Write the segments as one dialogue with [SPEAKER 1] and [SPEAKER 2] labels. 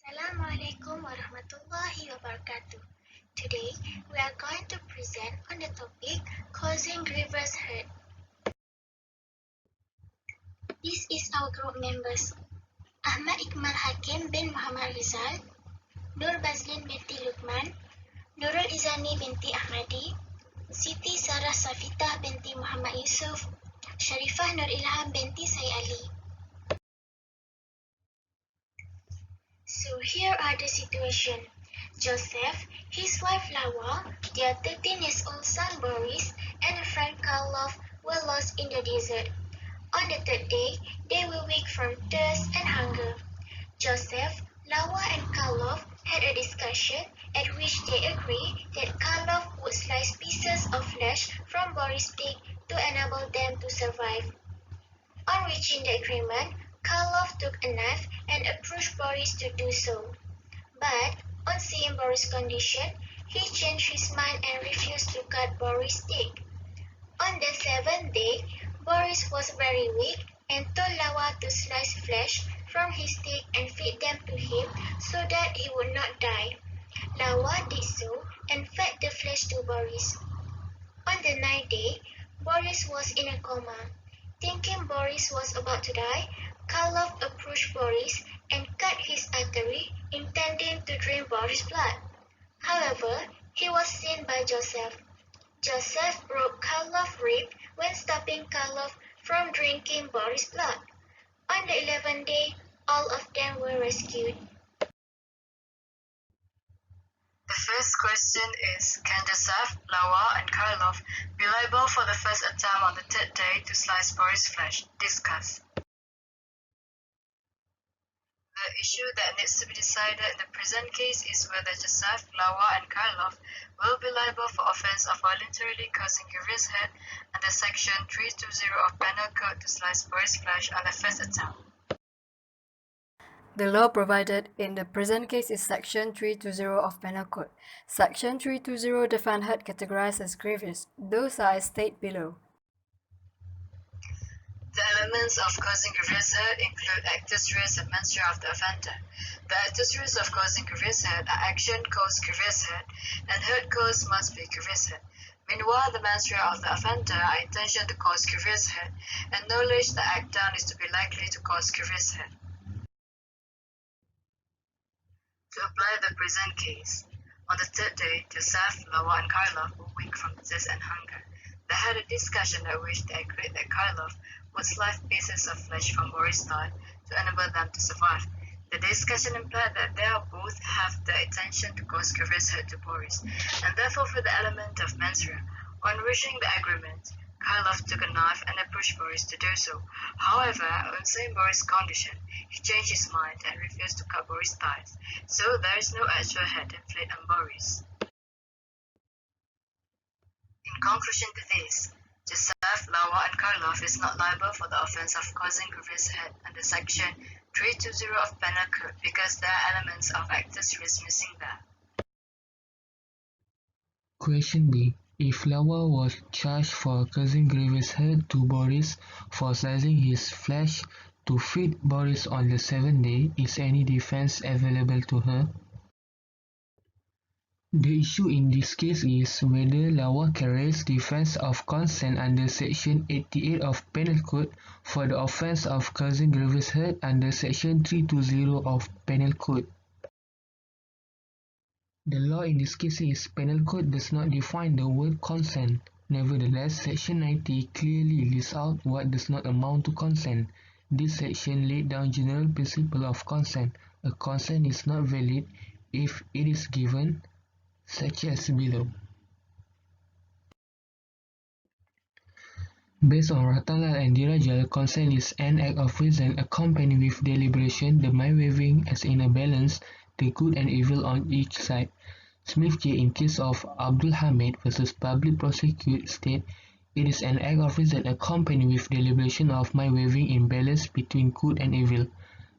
[SPEAKER 1] Assalamualaikum warahmatullahi wabarakatuh. Today, we are going to present on the topic causing grievous hurt. This is our group members. Ahmad Ikmal Hakim bin Muhammad Rizal, Nur Bazlin binti Luqman, Nurul Izani binti Ahmadi, Siti Sarah Safitah binti Muhammad Yusuf, Sharifah Nur Ilham binti Sayyid Ali. So here are the situation. Joseph, his wife Lawa, their 13 years old son Boris, and a friend Karlov were lost in the desert. On the third day, they were weak from thirst and hunger. Joseph, Lawa, and Karlov had a discussion at which they agreed that Karlov would slice pieces of flesh from Boris' pig to enable them to survive. On reaching the agreement, Karlov took a knife and approached Boris to do so. But on seeing Boris' condition, he changed his mind and refused to cut Boris' stick. On the seventh day, Boris was very weak and told Lawa to slice flesh from his stick and feed them to him so that he would not die. Lawa did so and fed the flesh to Boris. On the ninth day, Boris was in a coma. Thinking Boris was about to die, Karlov approached Boris and cut his artery, intending to drain Boris' blood. However, he was seen by Joseph. Joseph broke Karlov's rib when stopping Karlov from drinking Boris' blood. On the 11th day, all of them were rescued.
[SPEAKER 2] The first question is, can Joseph, Lawa, and Karlov be liable for the first attempt on the third day to slice Boris' flesh? Discuss. The issue that needs to be decided in the present case is whether Joseph, Lawa, and Karlov will be liable for offense of voluntarily causing grievous hurt under Section 320 of Penal Code to slice Boris' flesh on the first attempt.
[SPEAKER 3] The law provided in the present case is Section 320 of Penal Code. Section 320 define hurt categorized as grievous. Those are as stated below.
[SPEAKER 2] The elements of causing grievous hurt include actus reus and mens rea of the offender. The actus reus of causing grievous hurt are action caused grievous hurt, and hurt caused must be grievous hurt. Meanwhile, the mens rea of the offender are intention to cause grievous hurt, and knowledge that act done is to be likely to cause grievous hurt. To apply the present case, on the third day, Joseph, Lawa, and Karlov were weak from thirst and hunger. They had a discussion at which they agreed that Karlov would slice pieces of flesh from Boris' thigh to enable them to survive. The discussion implied that they both have the intention to cause grievous hurt to Boris, and therefore for the element of mens rea. On reaching the agreement, Karlov took a knife and approached Boris to do so. However, on seeing Boris' condition, he changed his mind and refused to cut Boris' thighs, so there is no actual hurt inflicted on Boris. In conclusion to this, Joseph, Lawa, and Karlov is not liable for the offense of causing grievous hurt under Section 320 of Penal Code because there are elements of actus reus missing there.
[SPEAKER 4] Question B. If Lawa was charged for causing grievous hurt to Boris for slicing his flesh to feed Boris on the seventh day, is any defense available to her? The issue in this case is whether Lawa can raise defense of consent under Section 88 of Penal Code for the offense of causing grievous hurt under Section 320 of Penal Code. The law in this case is Penal Code does not define the word consent. Nevertheless, Section 90 clearly lists out what does not amount to consent. This section laid down general principle of consent. A consent is not valid if it is given, such as below. Based on Ratanlal and Dirajal, consent is an act of reason accompanied with deliberation, the mind weighing as in a balance the good and evil on each side. Smith J. in case of Abdul Hamid versus Public Prosecutor state, it is an act of reason accompanied with deliberation of mind weighing in balance between good and evil.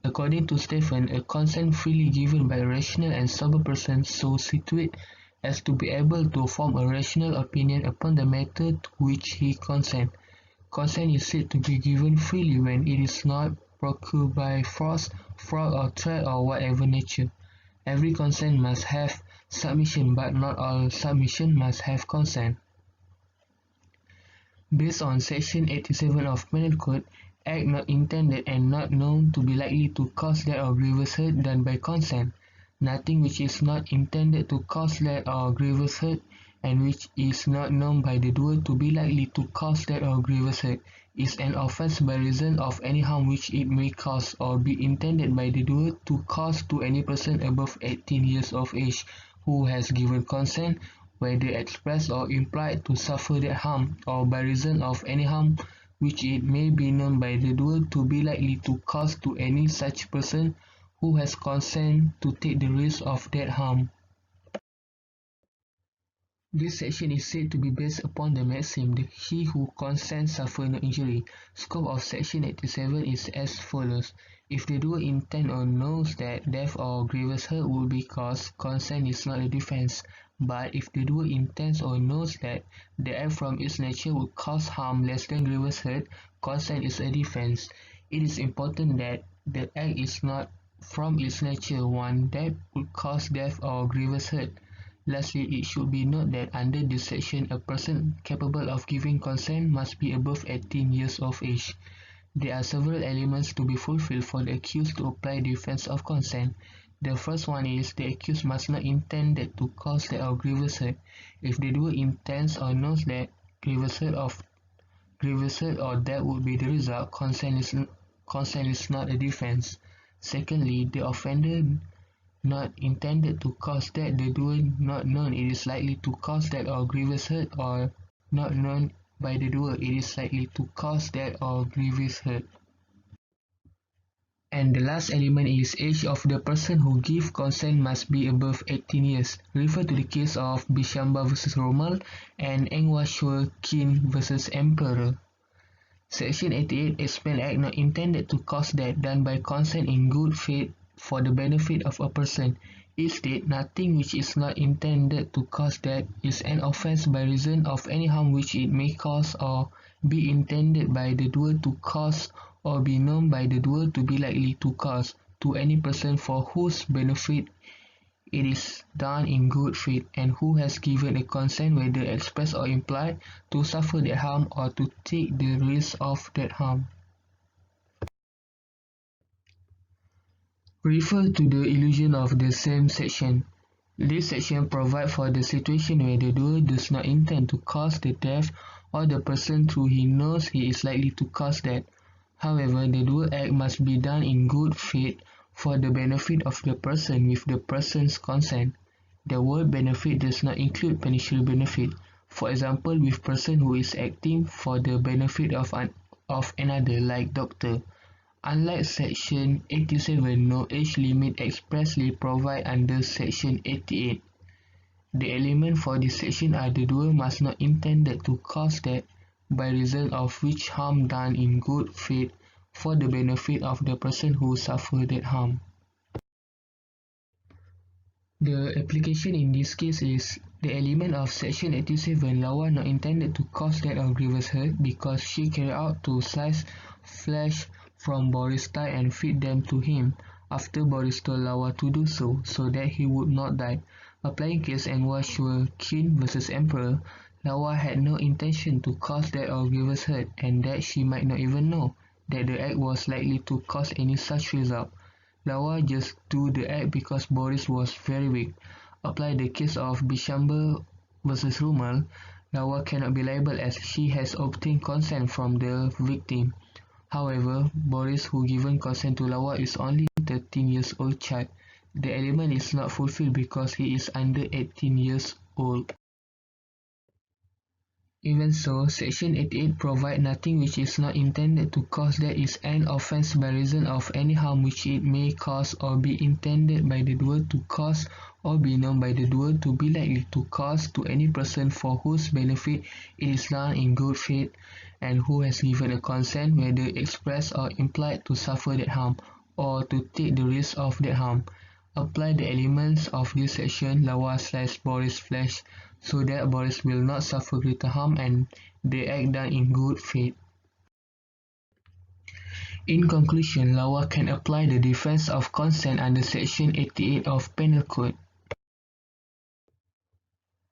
[SPEAKER 4] According to Stephen, a consent freely given by a rational and sober person so situated as to be able to form a rational opinion upon the matter to which he consents. Consent is said to be given freely when it is not procured by force, fraud or threat or whatever nature. Every consent must have submission, but not all submission must have consent. Based on Section 87 of Penal Code, act not intended and not known to be likely to cause death or grievous hurt done by consent. Nothing which is not intended to cause death or grievous hurt and which is not known by the doer to be likely to cause death or grievous hurt is an offense by reason of any harm which it may cause or be intended by the doer to cause to any person above 18 years of age who has given consent, whether expressed or implied, to suffer that harm, or by reason of any harm which it may be known by the doer to be likely to cause to any such person who has consent to take the risk of that harm. This section is said to be based upon the maxim that he who consents suffer no injury. Scope of Section 87 is as follows. If the doer intends or knows that death or grievous hurt will be caused, consent is not a defense. But if the doer intends or knows that the act from its nature will cause harm less than grievous hurt, consent is a defense. It is important that the act is not from its nature one that would cause death or grievous hurt. Lastly, it should be noted that under this section, a person capable of giving consent must be above 18 years of age. There are several elements to be fulfilled for the accused to apply defense of consent. The first one is the accused must not intend to cause death or grievous hurt. If the doer intends or knows that grievous hurt or death would be the result, consent is not a defense. Secondly, the offender not intended to cause death, the doer not known it is likely to cause death or grievous hurt, or not known by the doer it is likely to cause death or grievous hurt. And the last element is age of the person who gives consent must be above 18 years. Refer to the case of Bishamba vs. Romal and Engwashua Kin vs. Emperor. Section 88 explains act not intended to cause death done by consent in good faith for the benefit of a person. It states nothing which is not intended to cause death is an offense by reason of any harm which it may cause or be intended by the doer to cause or be known by the doer to be likely to cause to any person for whose benefit it is done in good faith and who has given a consent, whether expressed or implied, to suffer that harm or to take the risk of that harm. Refer to the illusion of the same section. This section provides for the situation where the doer does not intend to cause the death of the person through he knows he is likely to cause death. However, the doer act must be done in good faith for the benefit of the person with the person's consent. The word benefit does not include financial benefit. For example, with person who is acting for the benefit of another, like doctor. Unlike Section 87, no age limit expressly provided under Section 88. The elements for this section are the doer must not intended to cause death by reason of which harm done in good faith for the benefit of the person who suffered that harm. The application in this case is the element of Section 87 Lawa not intended to cause death or grievous hurt because she carried out to slice flesh from Boris' thigh and feed them to him after Boris told Lawa to do so that he would not die. Applying case Engwashua Kin vs. Emperor, Lawa had no intention to cause death or grievous hurt, and that she might not even know that the act was likely to cause any such result. Lawa just do the act because Boris was very weak. Apply the case of Bishamba vs. Romal, Lawa cannot be liable as she has obtained consent from the victim. However, Boris who given consent to Lawa is only 13 years old child. The element is not fulfilled because he is under 18 years old. Even so, Section 88 provides nothing which is not intended to cause death is an offense by reason of any harm which it may cause or be intended by the doer to cause or be known by the doer to be likely to cause to any person for whose benefit it is done in good faith and who has given a consent, whether expressed or implied, to suffer that harm or to take the risk of that harm. Apply the elements of this section, Lawa slice Boris' flesh so that Boris will not suffer greater harm and the act done in good faith. In conclusion, Lawa can apply the defense of consent under Section 88 of Penal Code.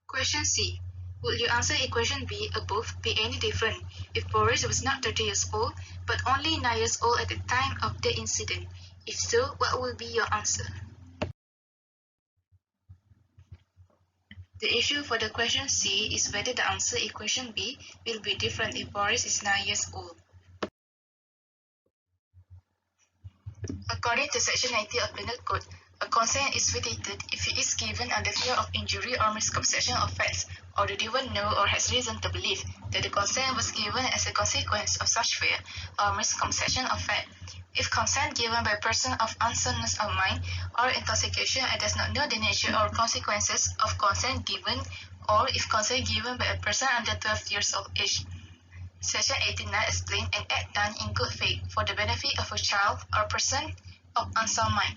[SPEAKER 2] Question C. Would your answer equation B above be any different if Boris was not 30 years old but only 9 years old at the time of the incident? If so, what will be your answer? The issue for the question C is whether the answer equation B will be different if Boris is 9 years old. According to Section 90 of Penal Code, a consent is vitiated if it is given under fear of injury or misconception of facts, or the giver knows or has reason to believe that the consent was given as a consequence of such fear or misconception of fact. If consent given by a person of unsoundness of mind or intoxication and does not know the nature or consequences of consent given, or if consent given by a person under 12 years of age. Section 89 explains an act done in good faith for the benefit of a child or person of unsound mind,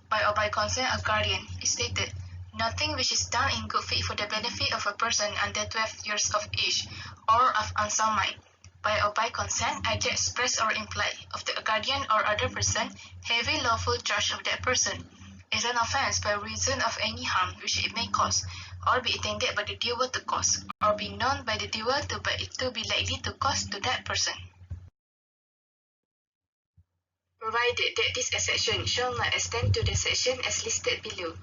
[SPEAKER 2] by or by consent of guardian, is stated, nothing which is done in good faith for the benefit of a person under 12 years of age or of unsound mind, by or by consent, either express or implied, of the guardian or other person having lawful charge of that person, is an offence by reason of any harm which it may cause, or be intended by the doer to cause, or be known by the doer to be likely to cause to that person. Provided that this exception shall not extend to the section as listed below.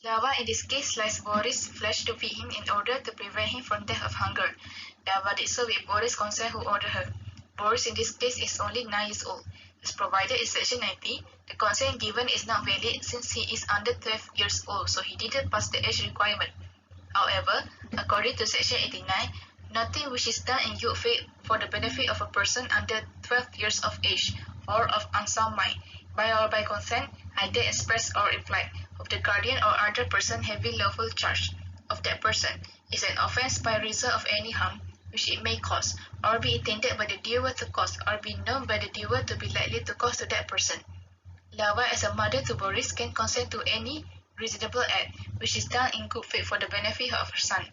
[SPEAKER 2] Lawa in this case sliced Boris' flesh to feed him in order to prevent him from death of hunger. Lawa did so with Boris' consent who ordered her. Boris in this case is only 9 years old. As provided in Section 90, the consent given is not valid since he is under 12 years old, so he didn't pass the age requirement. However, according to Section 89, nothing which is done in good faith for the benefit of a person under 12 years of age or of unsound mind, by or by consent, either express or implied, of the guardian or other person having lawful charge of that person, is an offence by reason of any harm which it may cause, or be intended by the doer to cause, or be known by the doer to be likely to cause to that person. Lawa, as a mother to Boris, can consent to any reasonable act which is done in good faith for the benefit of her son.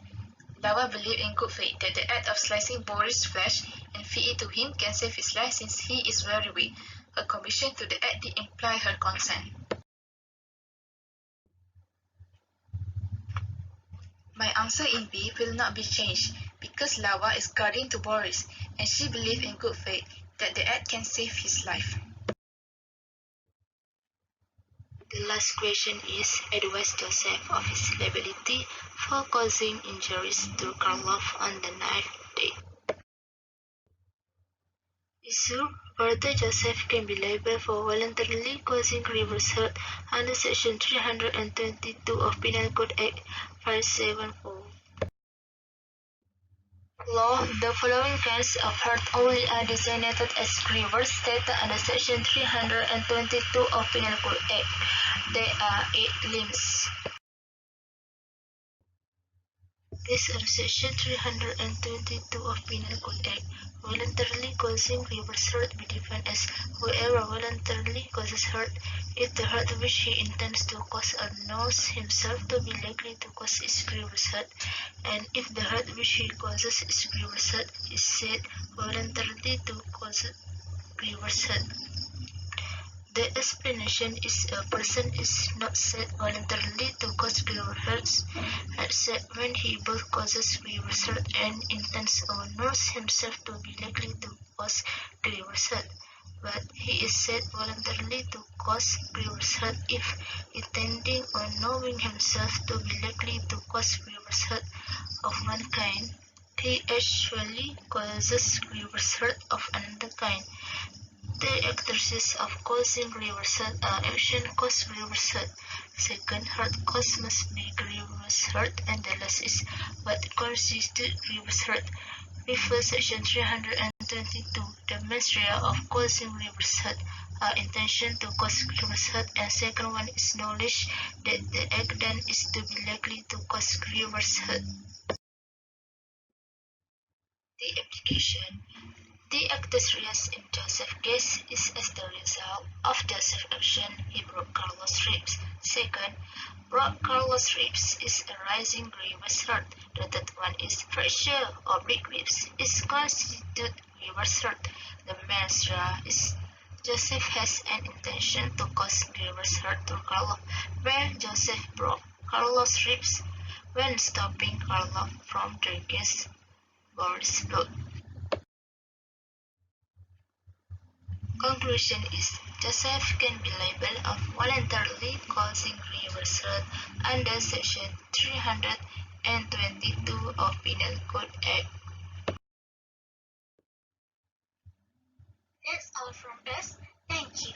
[SPEAKER 2] Lawa believed in good faith that the act of slicing Boris' flesh and feed it to him can save his life since he is very weak. Her commission to the act did imply her consent. My answer in B will not be changed because Lawa is guardian to Boris and she believed in good faith that the act can save his life.
[SPEAKER 1] The last question is, advise Joseph of his liability for causing injuries to Karlov on the 9th day. Issue: whether Joseph can be liable for voluntarily causing grievous hurt under Section 322 of Penal Code Act 574. Law: the following kinds of hurt only are designated as grievous stated under Section 322 of Penal Code Act. They are 8 limbs. Based on Section 322 of Penal Code Act, voluntarily causing grievous hurt be defined as whoever voluntarily causes hurt if the hurt which he intends to cause or knows himself to be likely to cause is grievous hurt, and if the hurt which he causes is grievous hurt is said voluntarily to cause grievous hurt. The explanation is a person is not said voluntarily to cause grievous hurt except when he both causes grievous hurt and intends or knows himself to be likely to cause grievous hurt. But he is said voluntarily to cause grievous hurt if, intending or knowing himself to be likely to cause grievous hurt of one kind, he actually causes grievous hurt of another kind. The exercise of causing grievous hurt action cause grievous hurt. Second, hurt cause must be grievous hurt, and the last is what constitutes grievous hurt. Refer Section 322. The means real of causing grievous hurt are intention to cause grievous hurt, and second one is knowledge that the act done is to be likely to cause grievous hurt. The application.
[SPEAKER 2] The accusatories in Joseph's case is as the result of Joseph's action he broke Carlos' ribs. Second, broke Carlos' ribs is a rising grievous hurt. The third one is fracture or big ribs is constitute grievous hurt. The measure is Joseph has an intention to cause grievous hurt to Carlos, where Joseph broke Carlos' ribs when stopping Carlos from drinking Boris' blood. Conclusion is Joseph can be liable of voluntarily causing grievous hurt under Section 322 of Penal Code Act.
[SPEAKER 1] That's all from us. Thank you.